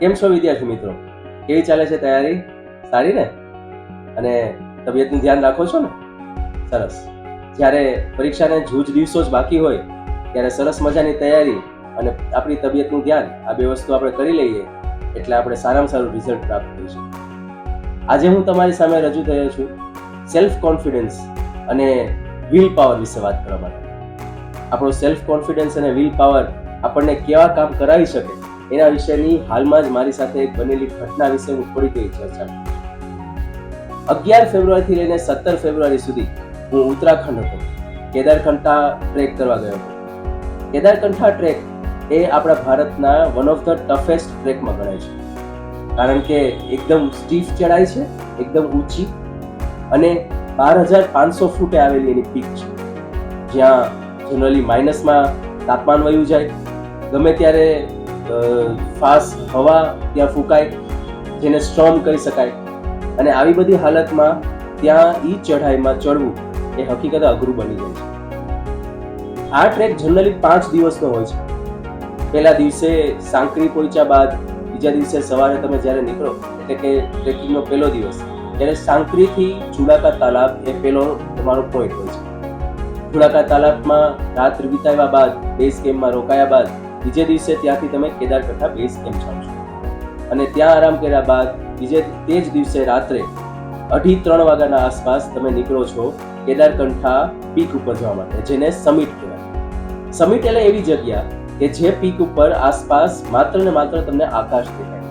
કેમ છો વિદ્યાર્થી મિત્રો? કેવી ચાલે છે તૈયારી? સારી ને? અને તબિયતનું ધ્યાન રાખો છો ને? સરસ. જ્યારે પરીક્ષાને જૂજ દિવસો જ બાકી હોય ત્યારે સરસ મજાની તૈયારી અને આપણી તબિયતનું ધ્યાન, આ બે વસ્તુ આપણે કરી લઈએ એટલે આપણે સારામાં સારું રિઝલ્ટ પ્રાપ્ત કરી શકીએ. આજે હું તમારી સામે રજૂ થયો છું સેલ્ફ કોન્ફિડન્સ અને વિલ પાવર વિશે વાત કરવા માટે. આપણો સેલ્ફ કોન્ફિડન્સ અને વિલ પાવર આપણને કેવા કામ કરાવી શકે એના વિશેની હાલમાં જ મારી સાથે એક બનેલી ઘટના વિશે હું થોડી ઘણી ચર્ચા કરીશ. 11 ફેબ્રુઆરીથી લઈને 17 ફેબ્રુઆરી સુધી હું ઉત્તરાખંડ હતો. કેદારકંઠા ટ્રેક કરવા ગયો હતો. કેદારકંઠા ટ્રેક એ આપણા ભારતના વન ઓફ ધ ટફેસ્ટ ટ્રેકમાં ગણાય છે, કારણ કે એકદમ સ્ટીફ ચડાઈ છે, એકદમ ઊંચી અને 12,500 ફૂટે આવેલી એની પીક છે, જ્યાં જનરલી માઇનસમાં તાપમાન વયું જાય, ગમે ત્યારે ફાસ્ટ હવા ત્યાં ફૂંકાય, જેને સ્ટોર્મ કહી શકાય. અને આવી બધી હાલતમાં ત્યાં ઈ ચઢાઈમાં ચડવું એ હકીકત અઘરું બની જાય છે. આ ટ્રેક જનરલી 5 દિવસનો હોય છે. પહેલા દિવસે સાંકરી પહોંચ્યા બાદ બીજા દિવસે સવારે તમે જ્યારે નીકળો, એટલે કે ટ્રેકિંગનો પહેલો દિવસ, ત્યારે સાંકરીથી ચુડાકા તાલાબ એ પહેલો તમારો પોઈન્ટ હોય છે. ચુડાકા તાલાબમાં રાત વિતાવ્યા બાદ, બેઝ કેમ્પમાં રોકાયા બાદ બીજે દિવસે ત્યાંથી તમે કેદારકંઠા બેઝ કેમ્પ જાઓ છો અને ત્યાં આરામ કર્યા બાદ તે જ દિવસે રાત્રે 2:30-3 વાગ્યાના આસપાસ તમે નીકળો છો કેદારકંઠા પીક ઉપર જવા માટે, જેને સમિટ કહેવાય. સમિટ એટલે એવી જગ્યા કે જે પીક ઉપર આસપાસ માત્ર ને માત્ર તમને આકાશ દેખાય,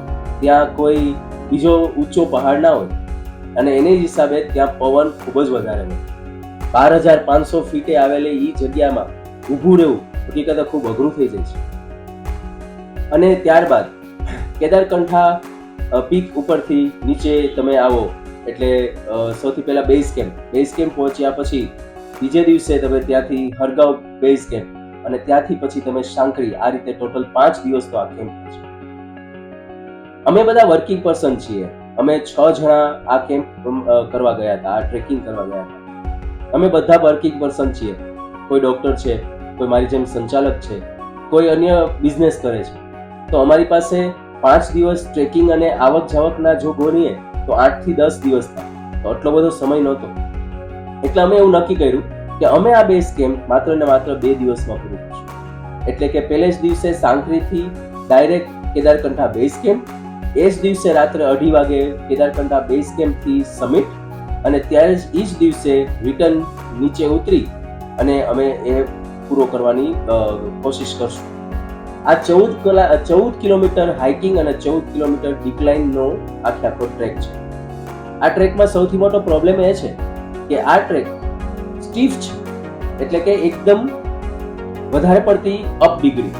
ત્યાં કોઈ બીજો ઊંચો પહાડ ના હોય અને એને જ હિસાબે ત્યાં પવન ખૂબ જ વધારે હોય. 12,500 ફીટે આવેલી એ જગ્યામાં ઊભું રહેવું હકીકતે ખૂબ અઘરું થઈ જાય છે. અને ત્યારબાદ કેદારકંઠા પીક ઉપરથી નીચે તમે આવો એટલે સૌથી પહેલા બેઝ કેમ્પ પહોંચ્યા પછી બીજે દિવસે તમે ત્યાંથી હરગાંવ બેઝ કેમ્પ અને ત્યાંથી પછી તમે સાંકરી, આ રીતે ટોટલ 5 દિવસનો આ કેમ્પ છે. અમે બધા વર્કિંગ પર્સન છીએ. અમે 6 જણા આ કેમ્પ કરવા ગયા હતા, આ ટ્રેકિંગ કરવા ગયા હતા. અમે બધા વર્કિંગ પર્સન છીએ. કોઈ ડોક્ટર છે, કોઈ મારી જેમ સંચાલક છે, કોઈ અન્ય બિઝનેસ કરે છે. તો અમારી પાસે 5 દિવસ ટ્રેકિંગ અને આવક જાવકના જો ગણીએ તો 8 થી 10 દિવસ થાય. તો આટલો બધો સમય નહોતો, એટલે અમે એવું નક્કી કર્યું કે અમે આ બેઝ કેમ્પ માત્ર ને માત્ર 2 દિવસમાં પૂરું કરશું. એટલે કે પહેલે જ દિવસે સાંકરીથી ડાયરેક્ટ કેદારકંઠા બેઝ કેમ્પ, એ જ દિવસે રાત્રે 2:30 વાગે કેદારકંઠા બેઝ કેમ્પથી સમિટ અને ત્યારે જ એ જ દિવસે રિટર્ન નીચે ઉતરી અને અમે એ પૂરો કરવાની કોશિશ કરશું. આ 14 કિલોમીટર હાઇકિંગ અને 14 કિલોમીટર ડિક્લાઇનનો આખો ટ્રેક છે. આ ટ્રેકમાં સૌથી મોટો પ્રોબ્લેમ એ છે કે આ ટ્રેક સ્ટીફ છે, એટલે કે એકદમ વધારે પડતી અપ ડિગ્રી.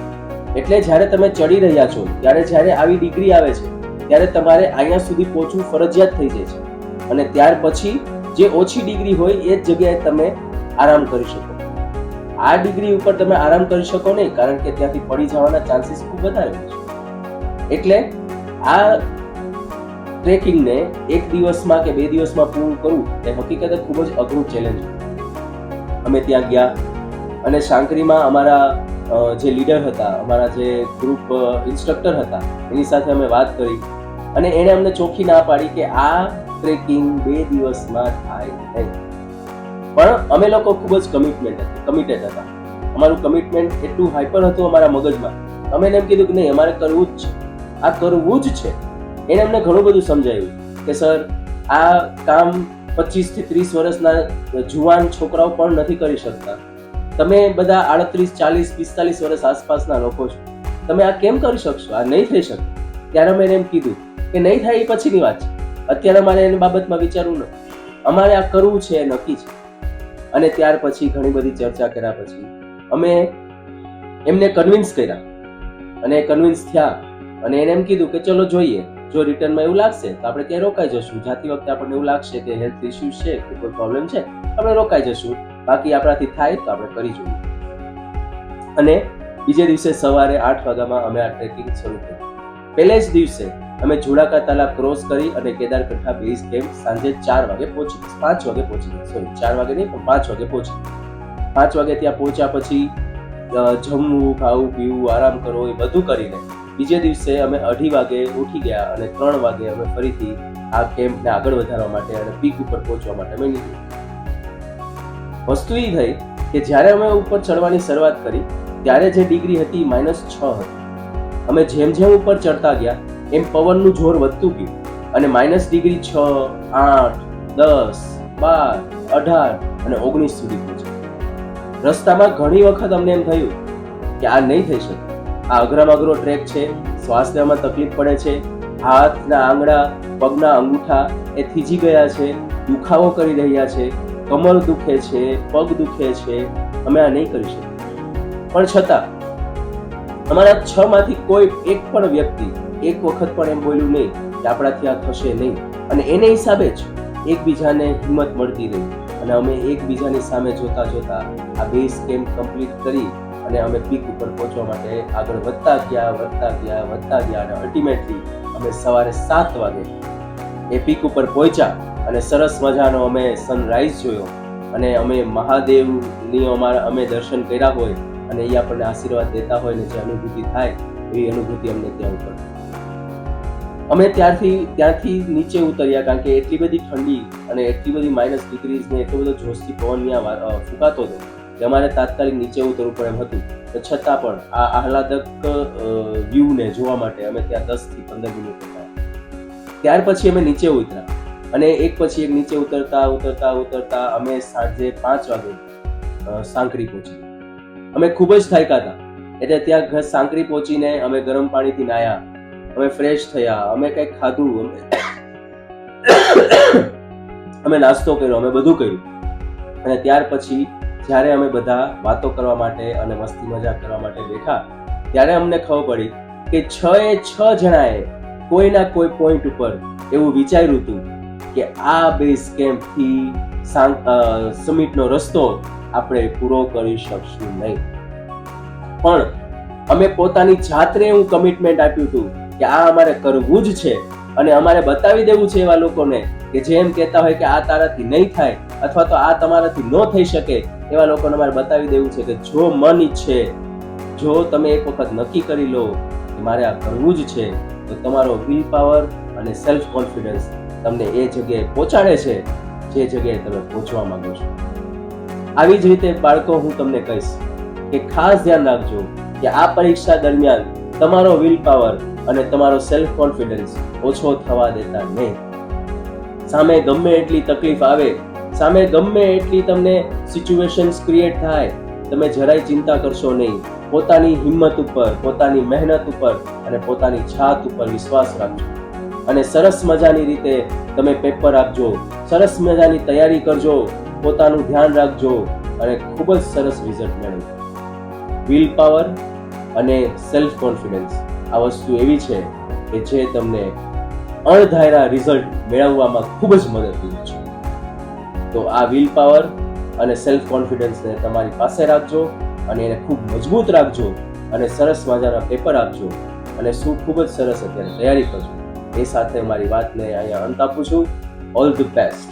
એટલે જ્યારે તમે ચડી રહ્યા છો ત્યારે જ્યારે આવી ડિગ્રી આવે છે ત્યારે તમારે અહીંયા સુધી પહોંચવું ફરજિયાત થઈ જાય છે અને ત્યાર પછી જે ઓછી ડિગ્રી હોય એ જ જગ્યાએ તમે આરામ કરી શકો. આ ડિગ્રી ઉપર તમે આરામ કરી શકો નહીં, કારણ કે ત્યાંથી પડી જવાના ચાન્સીસ ખૂબ વધારે હોય છે. એટલે આ ટ્રેકિંગને 1 દિવસમાં કે 2 દિવસમાં પૂરું કરવું એ હકીકતે ખૂબ જ અઘરું ચેલેન્જ હતું. અમે ત્યાં ગયા અને સાંકરીમાં અમારા જે લીડર હતા, અમારા જે ગ્રુપ ઇન્સ્ટ્રક્ટર હતા, એની સાથે અમે વાત કરી અને એણે અમને ચોખ્ખી ના પાડી કે આ ટ્રેકિંગ 2 દિવસમાં થાય નહીં. પણ અમે લોકો ખૂબ જ કમિટેડ હતા. અમારું કમિટમેન્ટ એટલું હાઈપર હતું અમારા મગજમાં. અમે એમ કીધું કે નહીં, અમારે કરવું જ છે, આ કરવું જ છે. એને અમને ઘણું બધું સમજાવ્યું કે સર, આ કામ 25 થી 30 વર્ષના જુવાન છોકરાઓ પણ નથી કરી શકતા. તમે બધા 38, 40, 45 વર્ષ આસપાસના લોકો છો, તમે આ કેમ કરી શકશો? આ નહીં થઈ શકે. ત્યારે મેં એમ કીધું કે નહીં થાય એ પછીની વાત છે, અત્યારે મારે એની બાબતમાં વિચારવું નથી, અમારે આ કરવું છે, નક્કી છે. અને ત્યાર પછી ઘણી બધી ચર્ચા કર્યા પછી અમે એમને કન્વિન્સ કર્યા અને કન્વિન્સ થયા અને એને એમ કીધું કે ચલો જોઈએ, જો રિટર્નમાં એવું લાગશે તો આપણે ક્યાંય રોકાઈ જશું. જાતી વખતે આપણને એવું લાગશે કે હેલ્થ ઇસ્યુ છે કે કોઈ પ્રોબ્લેમ છે, આપણે રોકાઈ જશું. બાકી આપણાથી થાય તો આપણે કરી જોઈએ. અને બીજે દિવસે સવારે 8 વાગ્યામાં અમે આ ટ્રેકિંગ શરૂ કર્યું. પહેલે જ દિવસે અમે ચુડાકા તાલાબ ક્રોસ કરી અને કેદારકંઠા બેઝ કેમ્પ સાંજે 4 વાગે પહોંચી 5 વાગે પહોંચી 4 વાગે નહીં પણ 5 વાગે પહોંચી. 5 વાગે ત્યાં પહોંચ્યા પછી જમવું, ખાવું, પીવું, આરામ કરવો એ બધું કરીને બીજે દિવસે અમે 2:30 વાગે ઉઠી ગયા અને 3 વાગે અમે ફરીથી આ કેમ્પને આગળ વધારવા માટે અને પીક ઉપર પહોંચવા માટે અમે નીકળ્યા. વસ્તુ એ થઈ કે જ્યારે અમે ઉપર ચડવાની શરૂઆત કરી ત્યારે જે ડિગ્રી હતી -6 હતી. અમે જેમ જેમ ઉપર ચડતા ગયા એમ પવનનું જોર વધતું ગયું અને -6, 8, 10, 12, 18 અને 19 સુધી પહોંચ્યા. રસ્તામાં ઘણી વખત અમને એમ થયું કે આ નહીં થઈ શકે, આ અઘરામાં અઘરો ટ્રેક છે, શ્વાસ લેવામાં તકલીફ પડે છે, હાથના આંગળા, પગના અંગૂઠા એ થીજી ગયા છે, દુખાવો કરી રહ્યા છે, કમર દુખે છે, પગ દુખે છે, અમે આ નહીં કરી શકીએ. પણ છતાં અમારા 6 માંથી કોઈ એક પણ વ્યક્તિ એક વખત પણ એમ બોલ્યું નહીં કે આપણાથી આ થશે નહીં, અને એને હિસાબે જ એકબીજાને હિંમત મળતી રહી અને અમે એકબીજાની સામે જોતા જોતા આ બેઝ કેમ્પ કમ્પ્લીટ કરી અને અમે પીક ઉપર પહોંચવા માટે આગળ વધતા ગયા અને અલ્ટિમેટલી અમે સવારે 7 વાગે એ પીક ઉપર પહોંચ્યા અને સરસ મજાનો અમે સનરાઈઝ જોયો અને અમે મહાદેવની અમે દર્શન કર્યા હોય અને એ આપણને આશીર્વાદ દેતા હોય ને જે અનુભૂતિ થાય એવી અનુભૂતિ અમને ત્યાં ઉપર. અમે ત્યાંથી નીચે ઉતર્યા કારણ કે એટલી બધી ઠંડી અને એટલી બધી -ડિગ્રીઝ ને એટલો બધો જોશથી પવન ત્યાં ફૂંકાતો હતો કે અમારે તાત્કાલિક નીચે ઉતરવું પડે એમ હતું. છતાં પણ આ આહલાદક વ્યૂને જોવા માટે અમે ત્યાં 10 થી 15 મિનિટ હતા. ત્યાર પછી અમે નીચે ઉતર્યા અને એક પછી એક નીચે ઉતરતા અમે સાંજે 5 વાગે સાંકરી પહોંચી. અમે ખૂબ જ થાક્યા હતા એટલે ત્યાં સાંકરી પહોંચીને અમે ગરમ પાણીથી નાહ્યા, અમે ફ્રેશ થયા, અમે કંઈક ખાધું, અમે નાસ્તો કર્યો, અમે બધું કર્યું અને ત્યાર પછી જ્યારે અમે બધા વાતો કરવા માટે અને મસ્તી મજાક કરવા માટે બેઠા ત્યારે અમને ખબર પડી કે 6 જણાએ કોઈના કોઈ પોઈન્ટ ઉપર એવું વિચાર્યું હતું કે આ બેઝ કેમ્પથી સમિટનો રસ્તો આપણે પૂરો કરી શકશું નહીં. પણ અમે પોતાની જાતને એવું કમિટમેન્ટ આપ્યું હતું કે આ અમારે કરવું જ છે અને અમારે બતાવી દેવું છે એવા લોકોને કે જેમ કહેતા હોય કે આ તારાથી નહીં થાય અથવા તો આ તમારાથી ન થઈ શકે એવા લોકોને અમારે બતાવી દેવું છે કે જો મન ઈચ્છે, જો તમે એક વખત નક્કી કરી લો કે મારે આ કરવું જ છે તો તમારો વિલ પાવર અને સેલ્ફ કોન્ફિડન્સ તમને એ જગ્યાએ પહોંચાડે છે જે જગ્યાએ તમે પહોંચવા માંગો છો. આવી જ રીતે બાળકો હું તમને કહીશ કે ખાસ ધ્યાન રાખજો કે આ પરીક્ષા દરમિયાન તમારો વિલ પાવર અને તમારો સેલ્ફ કોન્ફિડન્સ ઓછો થવા દેતા નહીં. સામે ગમે એટલી તકલીફ આવે, સામે ગમે એટલી તમને સિચ્યુએશન્સ ક્રિએટ થાય, તમે જરાય ચિંતા કરશો નહીં. પોતાની હિંમત ઉપર, પોતાની મહેનત ઉપર અને પોતાની છાત ઉપર વિશ્વાસ રાખજો અને સરસ મજાની રીતે તમે પેપર આપજો, સરસ મજાની તૈયારી કરજો, પોતાનું ધ્યાન રાખજો અને ખૂબ જ સરસ રિઝલ્ટ મેળવજો. વિલ પાવર અને સેલ્ફ કોન્ફિડન્સ આ વસ્તુ એવી છે કે જે તમને અણધાર્યા રિઝલ્ટ મેળવવામાં ખૂબ જ મદદરૂપ છે. તો આ વિલ પાવર અને સેલ્ફ કોન્ફિડન્સને તમારી પાસે રાખજો અને એને ખૂબ મજબૂત રાખજો અને સરસ મજાના પેપર આપજો અને ખૂબ જ સરસ અત્યારે તૈયારી કરજો. એ સાથે મારી વાતને અહીંયા અંત આપું છું. All the best.